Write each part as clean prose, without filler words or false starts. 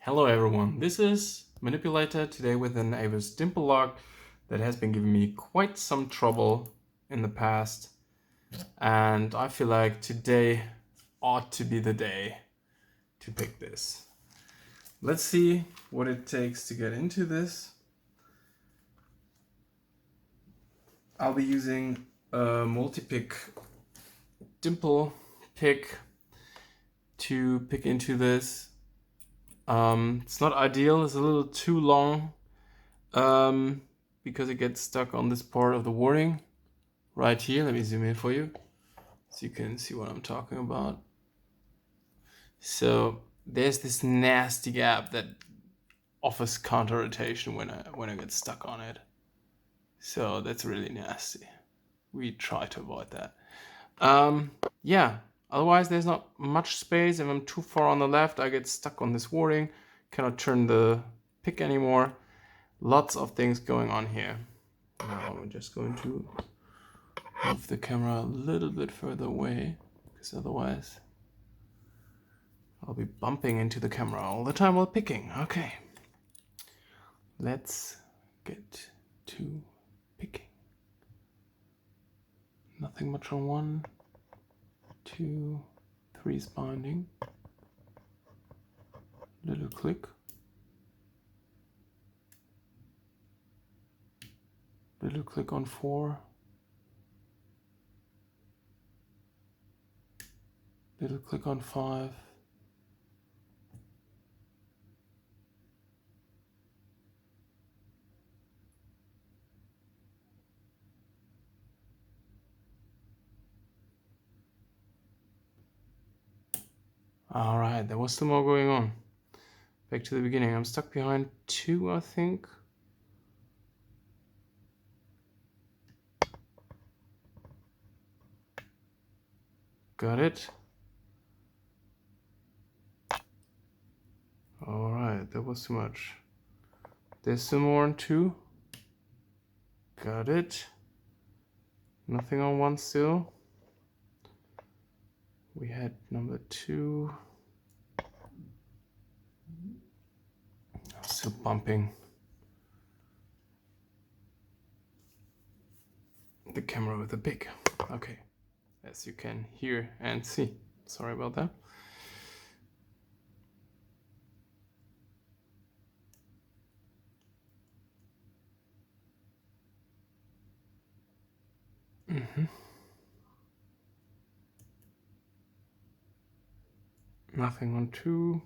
Hello everyone, this is Manipulator today with an Avis dimple lock that has been giving me quite some trouble in the past, and I feel like today ought to be the day to pick this. Let's see what it takes to get into this. I'll be using a multi-pick dimple pick to pick into this. It's not ideal, it's a little too long because it gets stuck on this part of the wording right here. Let me zoom in for you so you can see what I'm talking about. So there's this nasty gap that offers counter rotation when I get stuck on it. So that's really nasty. We try to avoid that. Yeah, otherwise there's not much space. If I'm too far on the left, I get stuck on this wording, cannot turn the pick anymore. Lots of things going on here. Now I'm just going to move the camera a little bit further away, because otherwise I'll be bumping into the camera all the time while picking. Okay, let's get to picking. Nothing much on 1, 2, 3 binding. Little click. Little click on 4. Little click on 5. All right, there was some more going on. Back to the beginning. I'm stuck behind 2, I think. Got it. All right, that was too much. There's some more on 2. Got it. Nothing on 1 still. We had number 2. I'm still bumping the camera with the pick. Okay, as you can hear and see. Sorry about that. Nothing on 2.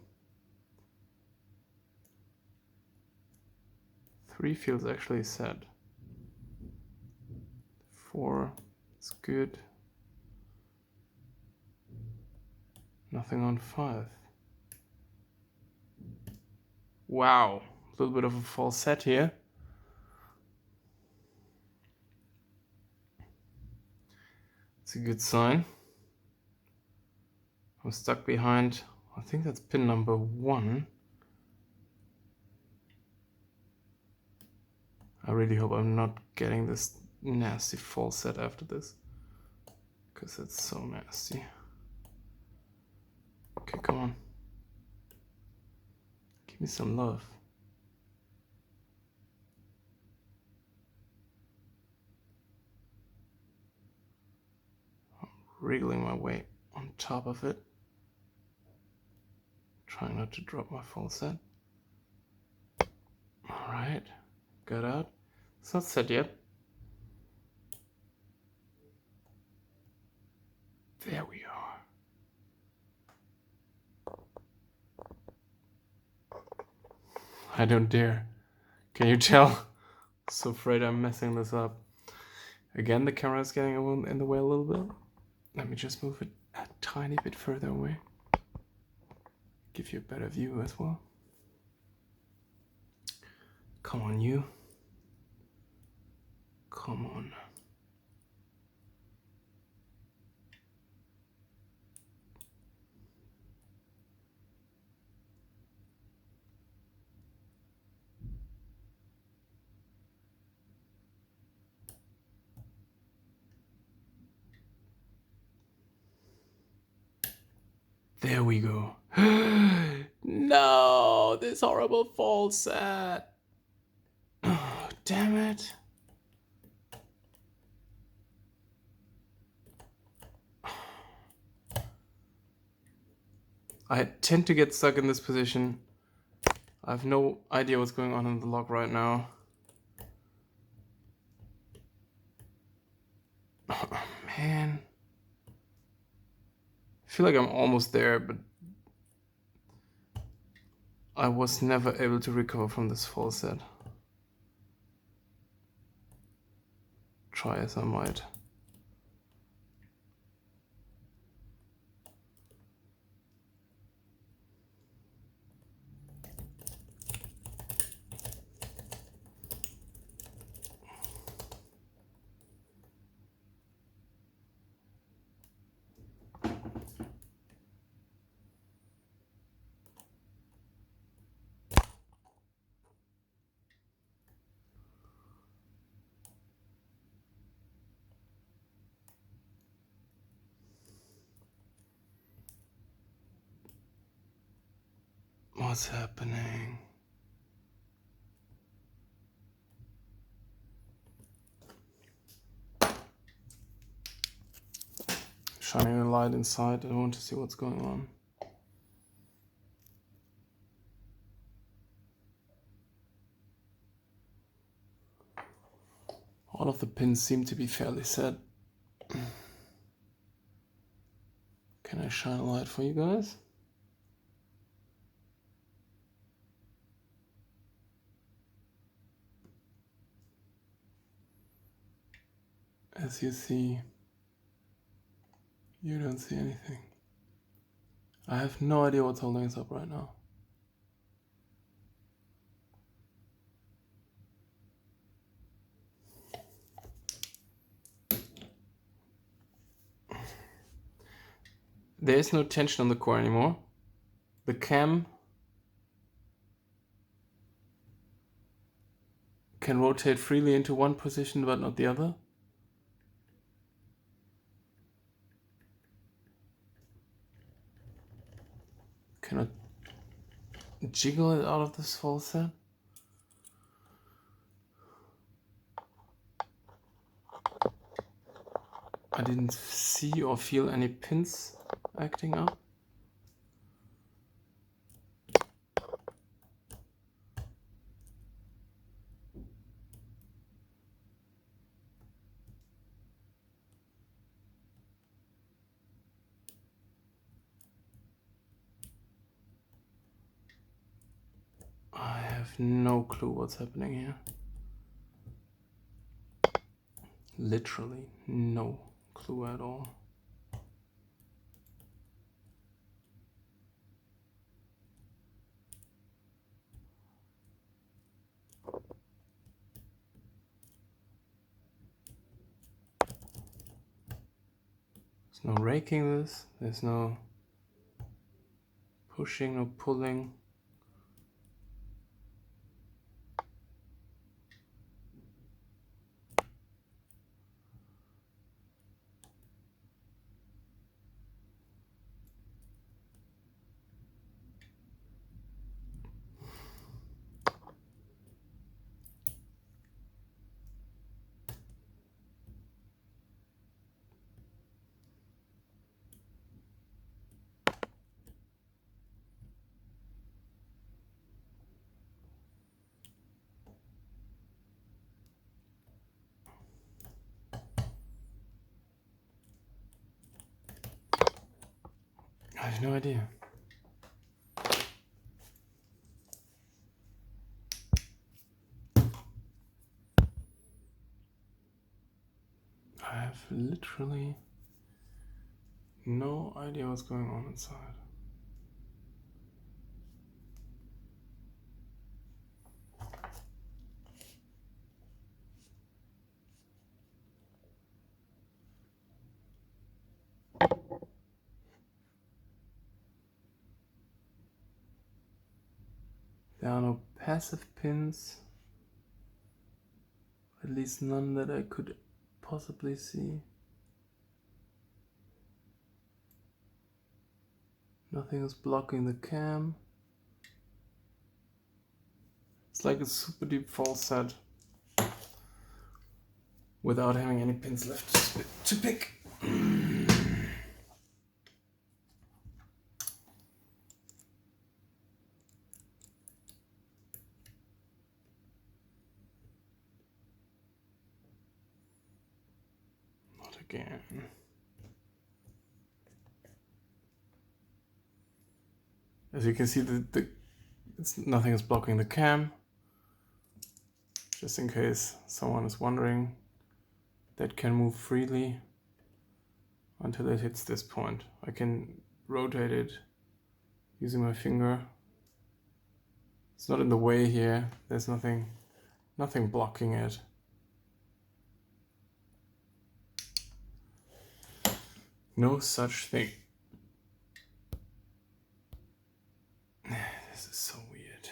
3 feels actually sad. 4 is good. Nothing on 5. Wow, a little bit of a false set here. It's a good sign. I'm stuck behind, I think that's pin number 1. I really hope I'm not getting this nasty false set after this, because it's so nasty. Okay, come on. Give me some love. I'm wriggling my way on top of it. Trying not to drop my full set. Alright, got out. It's not set yet. There we are. I don't dare. Can you tell? So afraid I'm messing this up. Again, the camera is getting in the way a little bit. Let me just move it a tiny bit further away. Give you a better view as well. Come on, you. Come on. There we go. No, this horrible false set. Oh, damn it. I tend to get stuck in this position. I have no idea what's going on in the log right now. Oh, man. I feel like I'm almost there, but I was never able to recover from this false set. Try as I might. What's happening? Shining a light inside. I want to see what's going on. All of the pins seem to be fairly set. Can I shine a light for you guys? As you see, you don't see anything. I have no idea what's holding us up right now. There is no tension on the core anymore. The cam can rotate freely into one position but not the other. Cannot jiggle it out of this false set. I didn't see or feel any pins acting up. I have no clue what's happening here. Literally no clue at all. There's no raking this, there's no pushing or pulling. I have no idea. I have literally no idea what's going on inside. There are no passive pins, at least none that I could possibly see. Nothing is blocking the cam. It's like a super deep false set without having any pins left to pick. Not again. As you can see, nothing is blocking the cam. Just in case someone is wondering, that can move freely until it hits this point. I can rotate it using my finger. It's not in the way here. There's nothing blocking it. No such thing. This is so weird.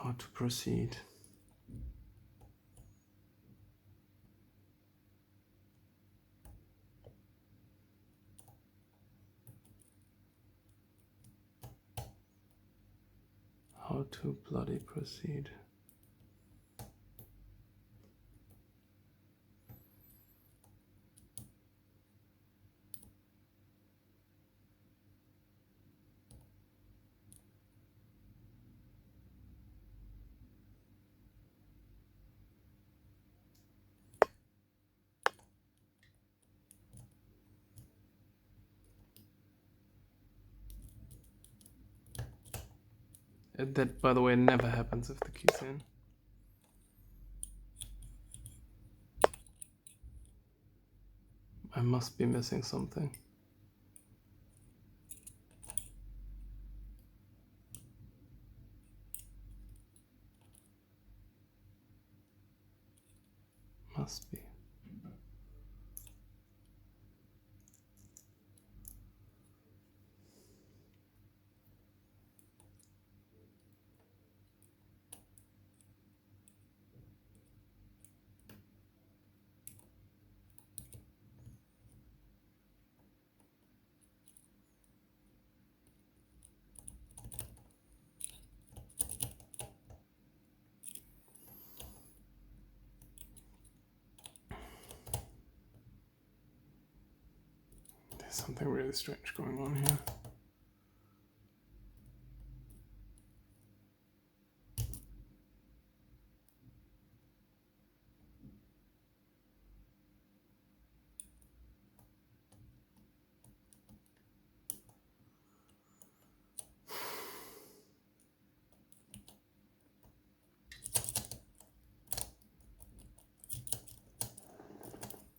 How to proceed? How to bloody proceed? That, by the way, never happens if the key's in. I must be missing something. Must be. There's something really strange going on here.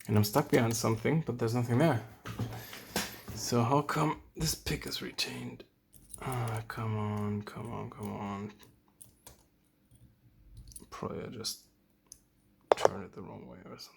And I'm stuck behind something, but there's nothing there. So how come this pick is retained? Ah, come on, come on, come on. Probably I just turned it the wrong way or something.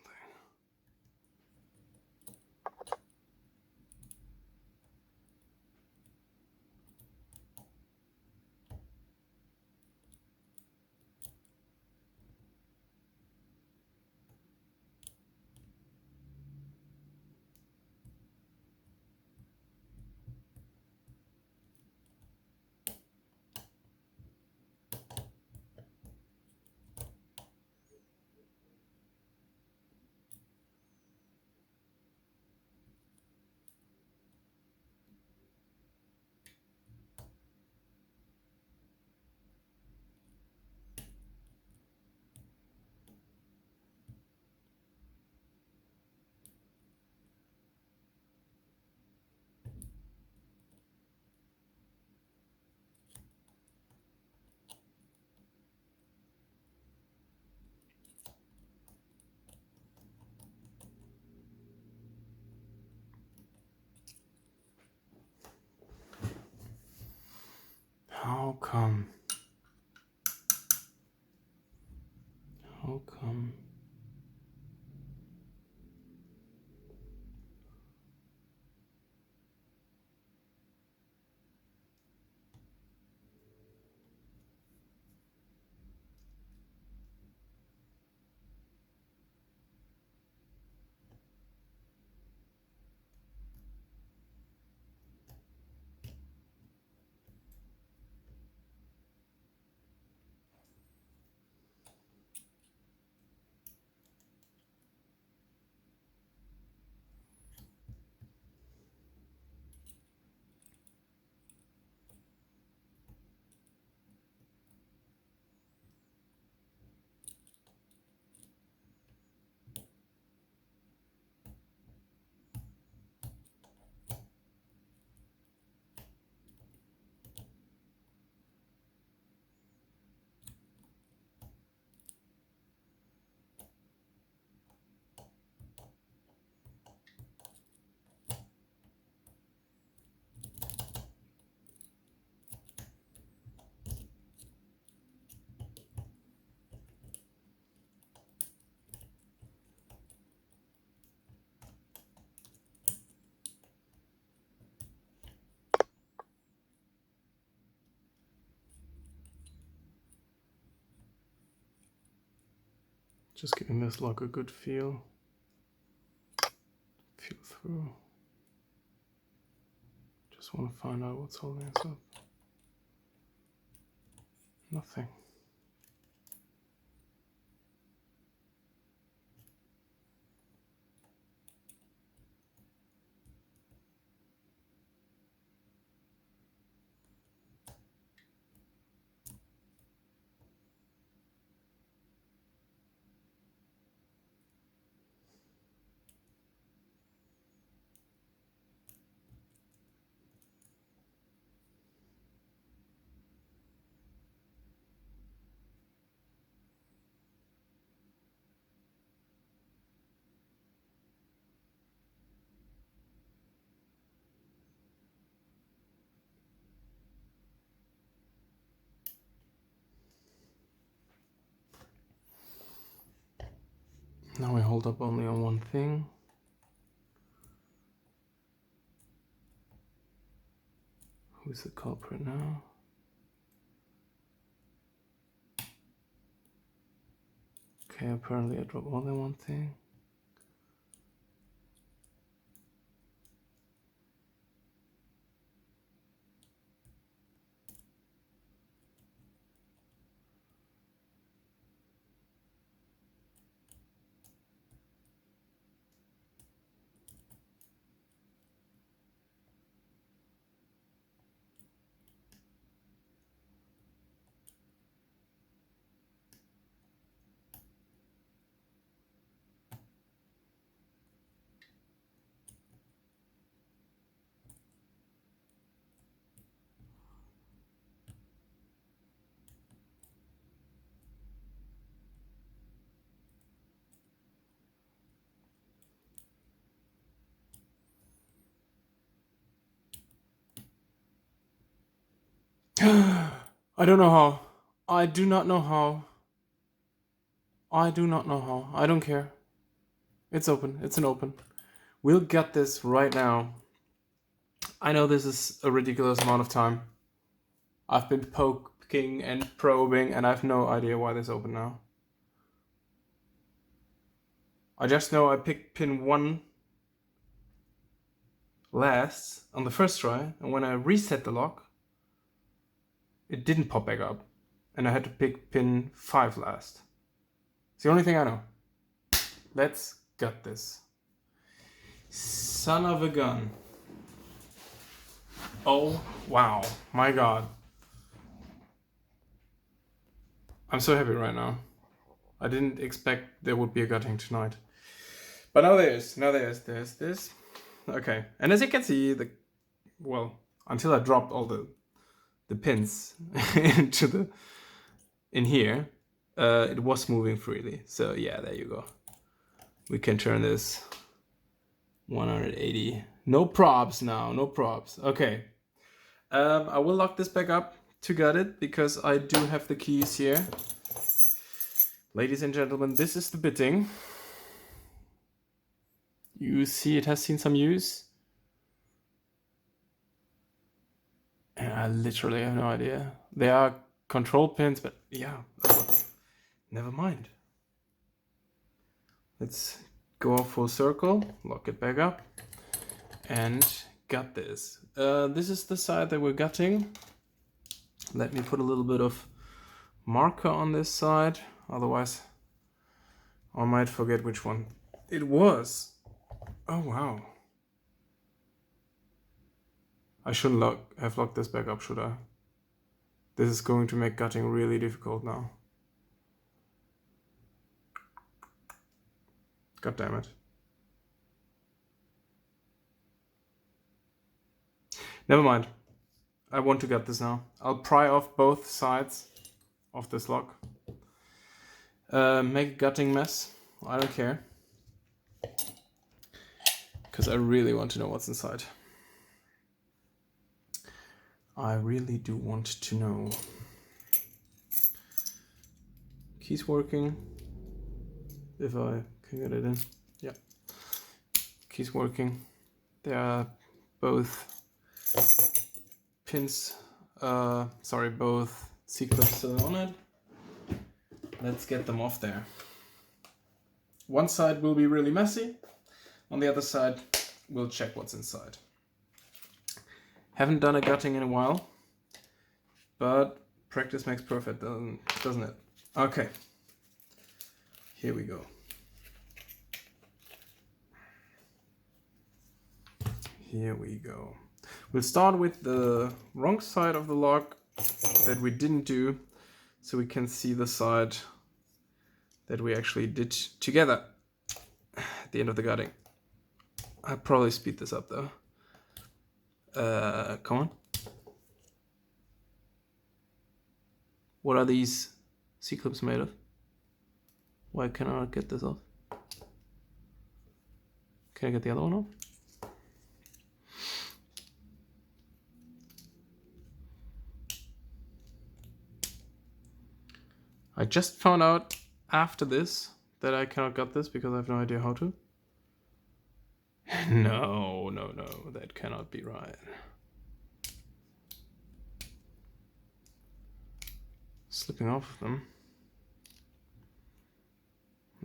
How come? How come? Just giving this lock a good feel through. Just want to find out what's holding us up. Nothing. Now we hold up only on one thing. Who's the culprit now? Okay, apparently I dropped more than one thing. I don't know how. I do not know how. I do not know how. I don't care. It's open. It's an open. We'll get this right now. I know this is a ridiculous amount of time. I've been poking and probing and I have no idea why this open now. I just know I picked pin 1 last on the first try, and when I reset the lock, it didn't pop back up, and I had to pick pin 5 last. It's the only thing I know. Let's gut this. Son of a gun. Oh, wow. My God. I'm so happy right now. I didn't expect there would be a gutting tonight. But now there's this. Okay, and as you can see, until I dropped all the pins in here, it was moving freely. So yeah, there you go. We can turn this 180. No props now, no props. Okay, I will lock this back up to gut it because I do have the keys here. Ladies and gentlemen, this is the bitting. You see it has seen some use. And I literally have no idea. They are control pins, but yeah, never mind. Let's go off full circle, lock it back up, and gut this. This is the side that we're gutting. Let me put a little bit of marker on this side, otherwise I might forget which one it was. Oh wow. I shouldn't have locked this back up, should I? This is going to make gutting really difficult now. God damn it. Never mind. I want to gut this now. I'll pry off both sides of this lock. Make a gutting mess. I don't care. Because I really want to know what's inside. I really do want to know. Keys working. If I can get it in. Yeah. Keys working. They are both pins. Both C-clips still on it. Let's get them off there. one side will be really messy. On the other side, we'll check what's inside. Haven't done a gutting in a while, but practice makes perfect, doesn't it? Okay, here we go. Here we go. We'll start with the wrong side of the log that we didn't do, so we can see the side that we actually did together at the end of the gutting. I'll probably speed this up though. Come on. What are these C-clips made of? Why can I not get this off? Can I get the other one off? I just found out after this that I cannot gut this because I have no idea how to. No, that cannot be right. Slipping off of them.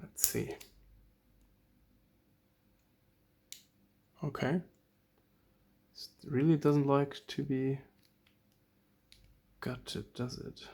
Let's see. Okay. It really doesn't like to be gutted, does it?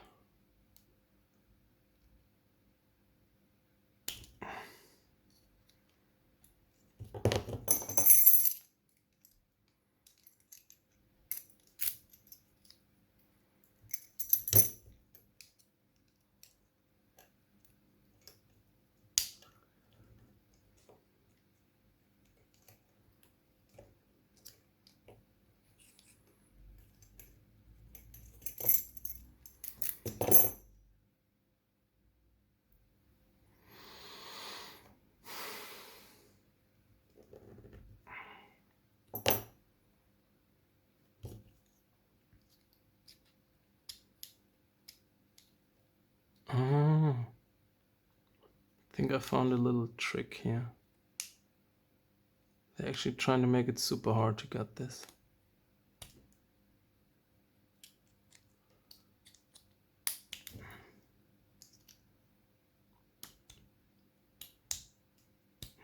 Oh, I think I found a little trick here. They're actually trying to make it super hard to gut this.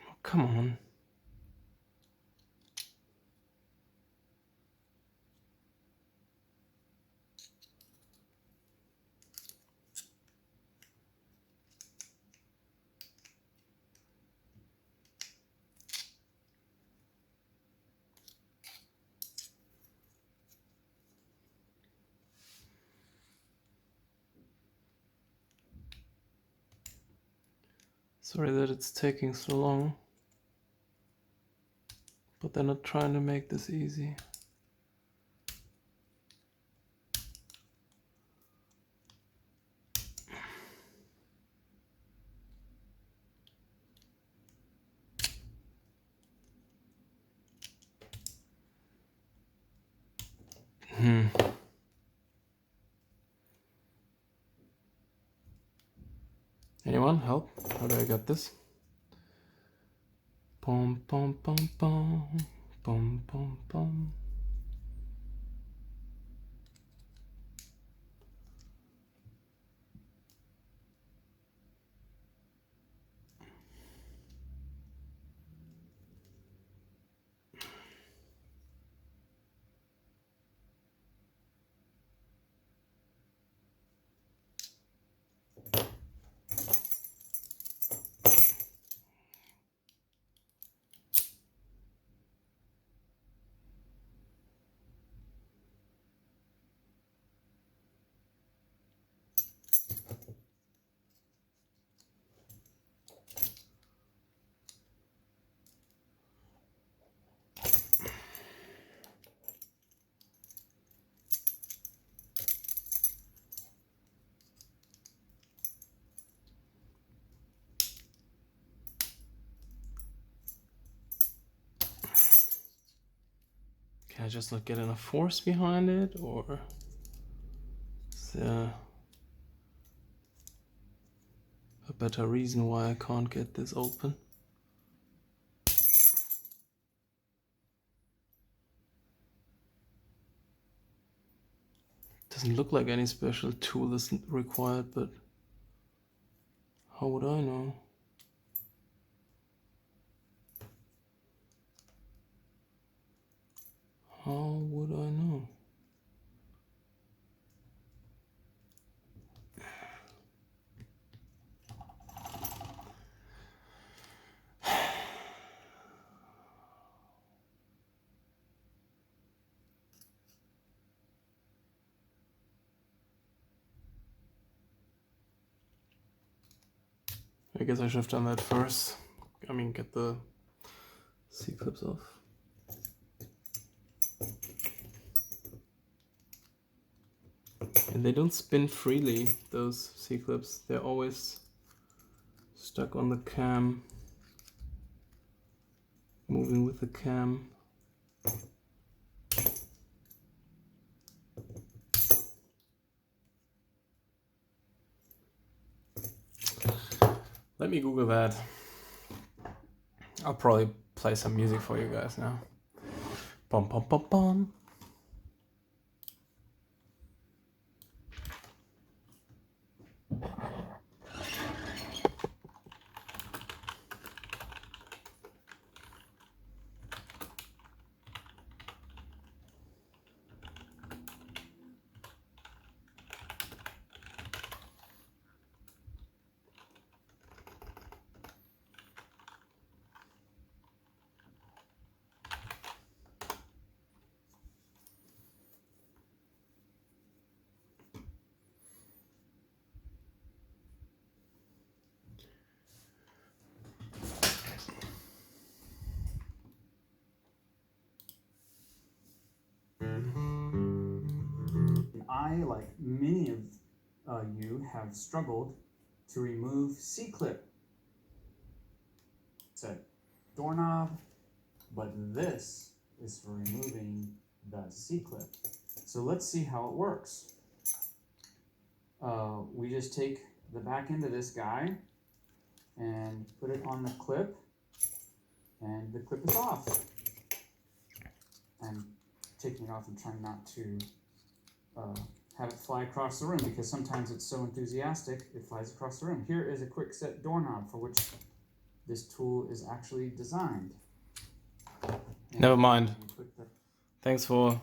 Oh, come on. Sorry that it's taking so long, but they're not trying to make this easy. Anyone help? How do I get this? Pom pom pom pom pom pom pom. Can I just not get enough force behind it, or is there a better reason why I can't get this open? Doesn't look like any special tool is required, but how would I know? How would I know? I guess I should have done that first. I mean, get the C-clips off. And they don't spin freely, those C-clips. They're always stuck on the cam, moving with the cam. Let me Google that. I'll probably play some music for you guys now. Bum bum bum bum. I, like many of you, have struggled to remove C-clip. It's a doorknob, but this is for removing the C-clip. So let's see how it works. We just take the back end of this guy and put it on the clip, and the clip is off. I'm taking it off and trying not to have it fly across the room, because sometimes it's so enthusiastic it flies across the room. Here is a quick set doorknob for which this tool is actually designed. And Never mind. Thanks for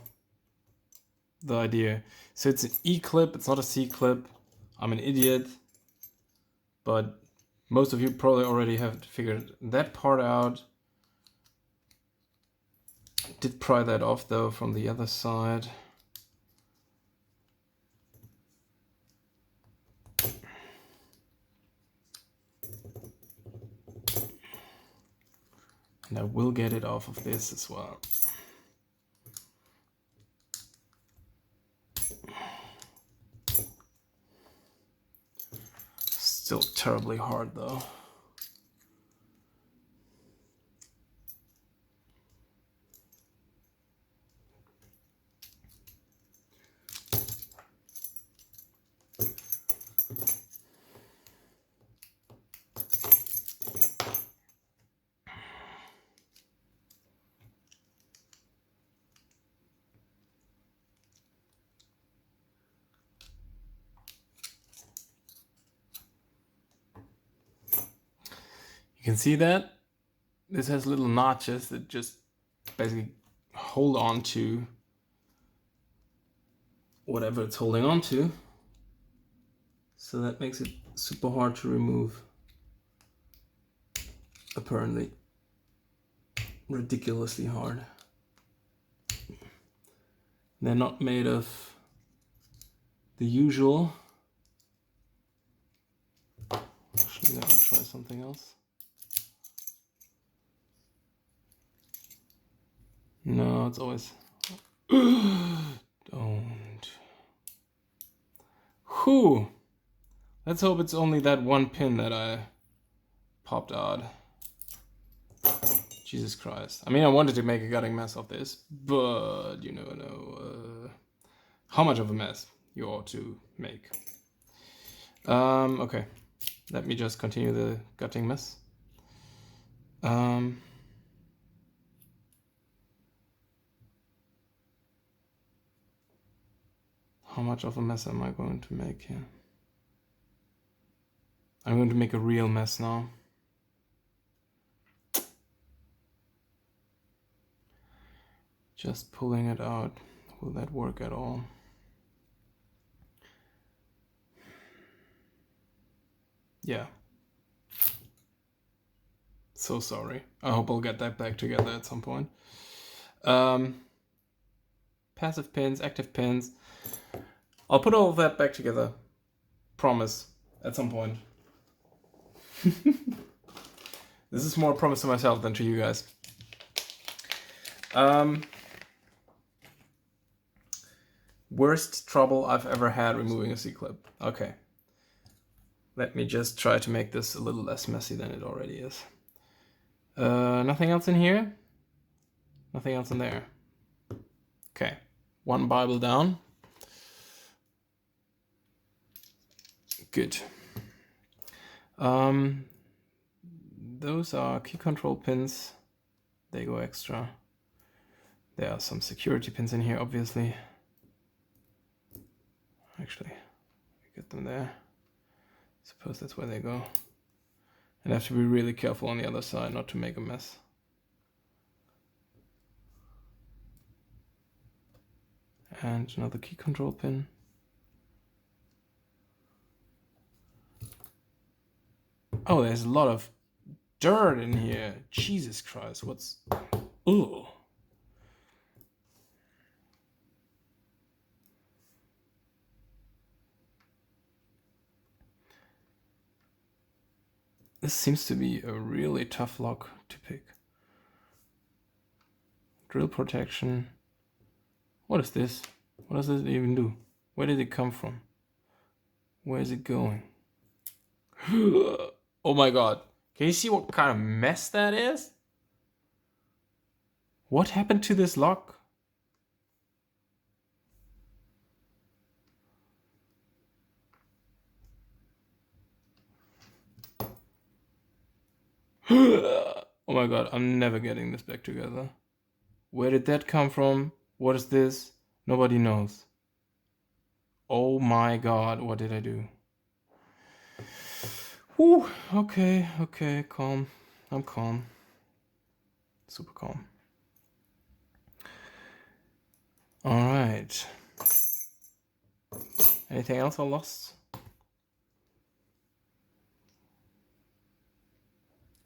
the idea. So it's an E-clip, it's not a C-clip. I'm an idiot. But most of you probably already have figured that part out. I did pry that off though from the other side. And I will get it off of this as well. Still terribly hard though. You can see that this has little notches that just basically hold on to whatever it's holding on to. So that makes it super hard to remove. Apparently. Ridiculously hard. They're not made of the usual. Actually, let me try something else. No, it's always... Don't. Whew! Let's hope it's only that one pin that I popped out. Jesus Christ. I mean, I wanted to make a gutting mess of this, but you never know how much of a mess you ought to make. Okay. Let me just continue the gutting mess. How much of a mess am I going to make here? I'm going to make a real mess now. Just pulling it out. Will that work at all? Yeah. So sorry. I hope I'll get that back together at some point. Passive pins, active pins. I'll put all of that back together. Promise. At some point. This is more a promise to myself than to you guys. Worst trouble I've ever had removing a C-clip. Okay. Let me just try to make this a little less messy than it already is. Nothing else in here? Nothing else in there. Okay. One Bible down. Good. Those are key control pins. They go extra. There are some security pins in here, obviously. Actually, get them there. Suppose that's where they go. And I have to be really careful on the other side not to make a mess. And another key control pin. Oh, there's a lot of dirt in here. Jesus Christ, what's... Ooh. This seems to be a really tough lock to pick. Drill protection. What is this? What does it even do? Where did it come from? Where is it going? Oh my god. Can you see what kind of mess that is? What happened to this lock? Oh my god, I'm never getting this back together. Where did that come from? What is this? Nobody knows. Oh my god, what did I do? Whew, okay, calm. I'm calm. Super calm. Alright. Anything else I lost?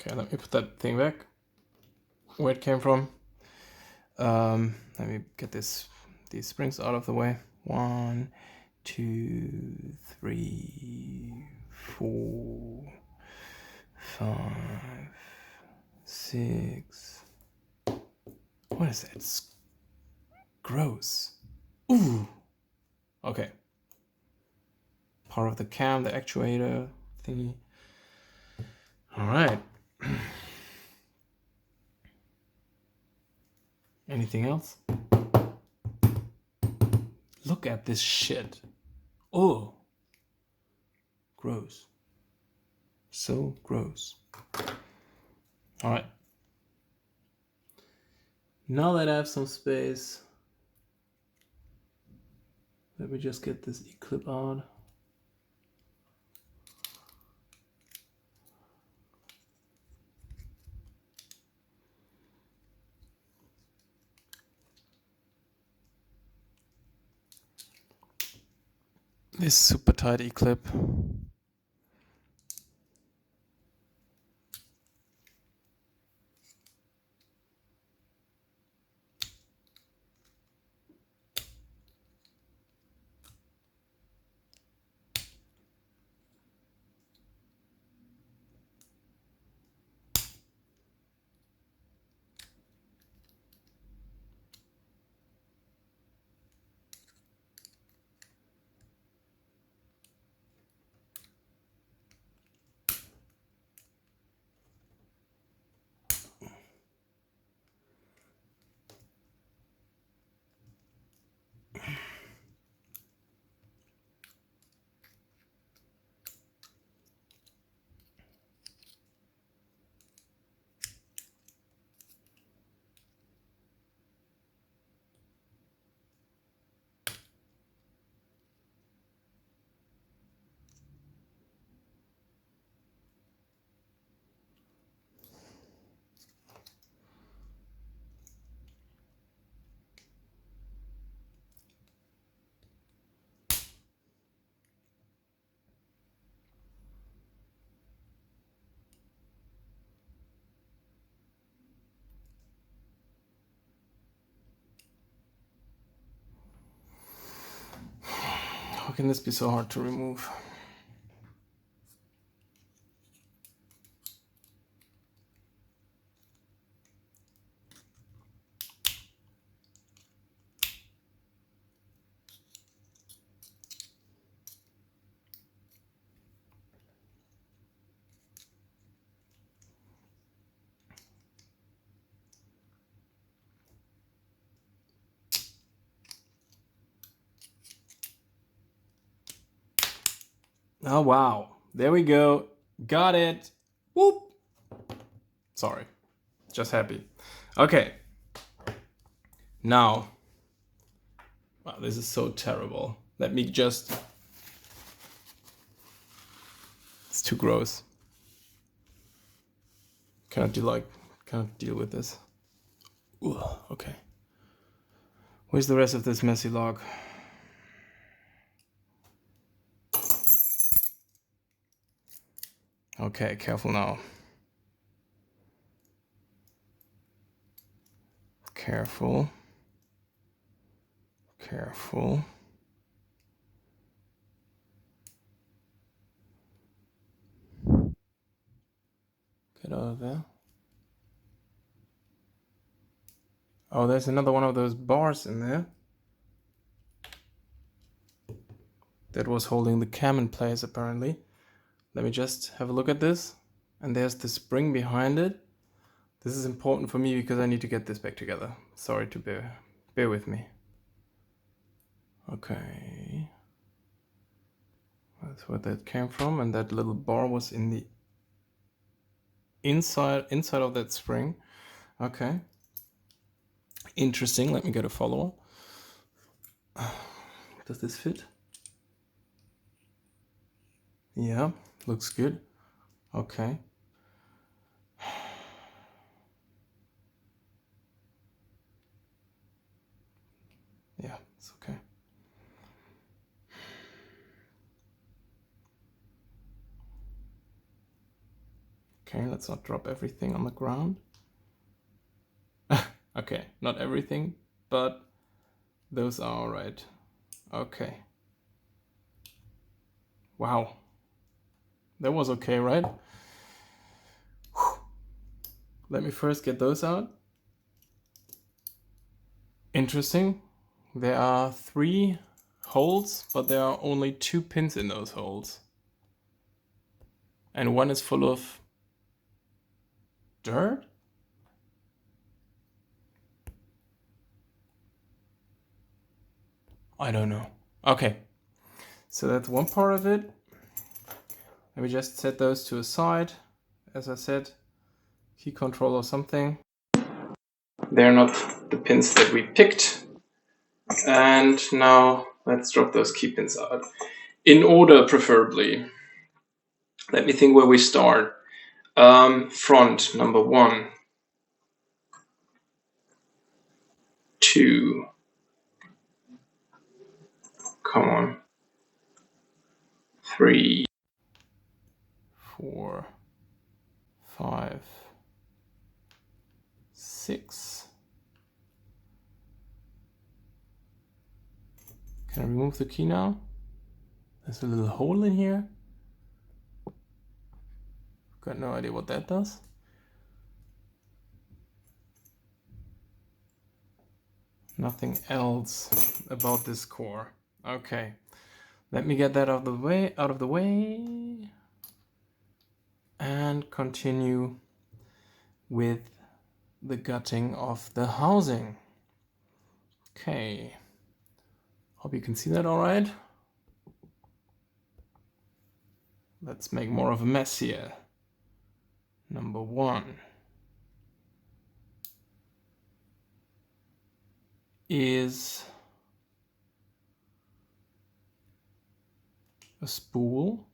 Okay, let me put that thing back. Where it came from. Let me get these springs out of the way. 1, 2, 3, 4, 5, 6. What is that? It's gross. Ooh. Okay. Part of the cam, the actuator thingy. All right. Anything else? Look at this shit. Oh. Gross. So gross. All right. Now that I have some space, let me just get this E-clip out. This super tight E-clip. How can this be so hard to remove? Oh, wow. There we go. Got it. Whoop. Sorry. Just happy. Okay. Now. Wow, this is so terrible. Let me just... It's too gross. Cannot deal with this. Ooh, okay. Where's the rest of this messy log? Okay, careful now. Careful. Careful. Get out of there. Oh, there's another one of those bars in there that was holding the cam in place, apparently. Let me just have a look at this. And there's the spring behind it. This is important for me because I need to get this back together. Sorry to bear with me. Okay. That's where that came from, and that little bar was in the inside of that spring. Okay. Interesting. Let me get a follower. Does this fit? Yeah, looks good. Okay. Yeah, it's okay. Okay, let's not drop everything on the ground. Okay, not everything, but those are all right. Okay. Wow. That was okay, right? Whew. Let me first get those out. Interesting. There are 3 holes, but there are only 2 pins in those holes. And one is full of dirt? I don't know. Okay. So that's one part of it. Let me just set those to a side. As I said, key control or something. They're not the pins that we picked. And now let's drop those key pins out. In order, preferably. Let me think where we start. Front, number 1. 2. Come on. 3. 4. 5. 6. Can I remove the key now? There's a little hole in here. Got no idea what that does. Nothing else about this core. Okay. Let me get that out of the way. And continue with the gutting of the housing. Okay. Hope you can see that all right. Let's make more of a mess here. Number 1 is a spool.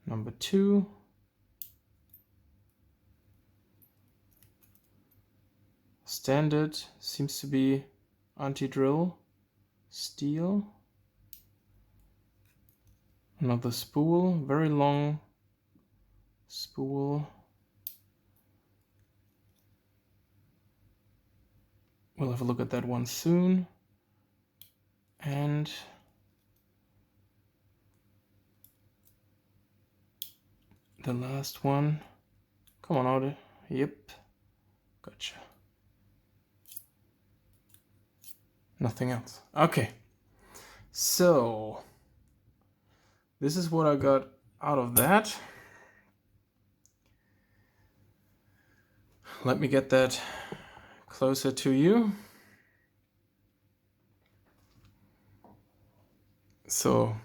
Number 2 standard seems to be anti-drill steel. Another spool, very long spool. We'll have a look at that one soon. And the last one. Come on, Audi. Yep. Gotcha. Nothing else. Okay. So, this is what I got out of that. Let me get that closer to you. So,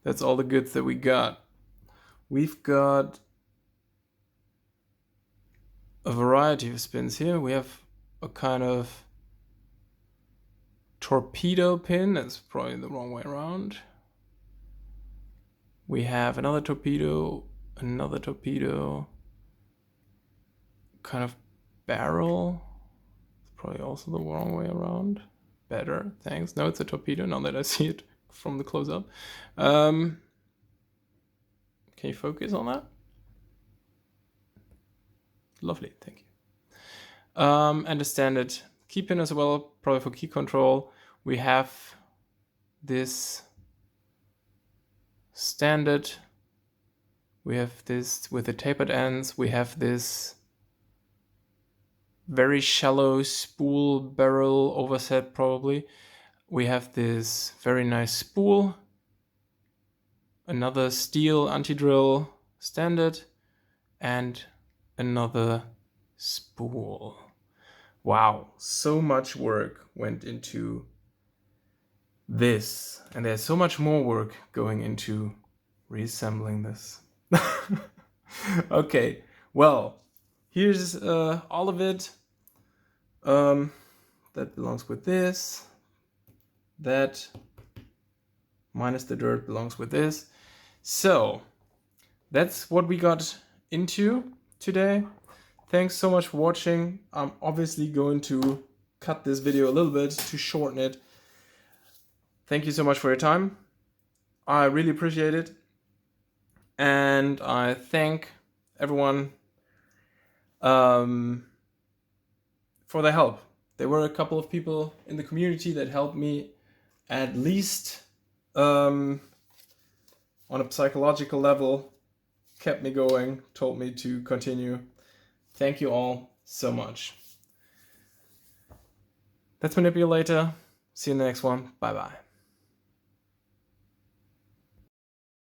that's all the goods that we got. We've got a variety of spins here. We have a kind of torpedo pin. That's probably the wrong way around. We have another torpedo, kind of barrel. It's probably also the wrong way around. Better, thanks. No, it's a torpedo now that I see it from the close-up. Can you focus on that? Lovely, thank you. And a standard key pin as well, probably for key control. We have this standard. We have this with the tapered ends. We have this very shallow spool barrel overset probably. We have this very nice spool. Another steel anti-drill standard. And another spool. Wow, so much work went into this. And there's so much more work going into reassembling this. Okay, well, here's all of it. That belongs with this. That minus the dirt belongs with this. So that's what we got into today. Thanks so much for watching. I'm obviously going to cut this video a little bit to shorten it. Thank you so much for your time. I really appreciate it. And I thank everyone for their help. There were a couple of people in the community that helped me at least on a psychological level, kept me going, told me to continue. Thank you all so much. That's Manipulator. See you in the next one. Bye bye.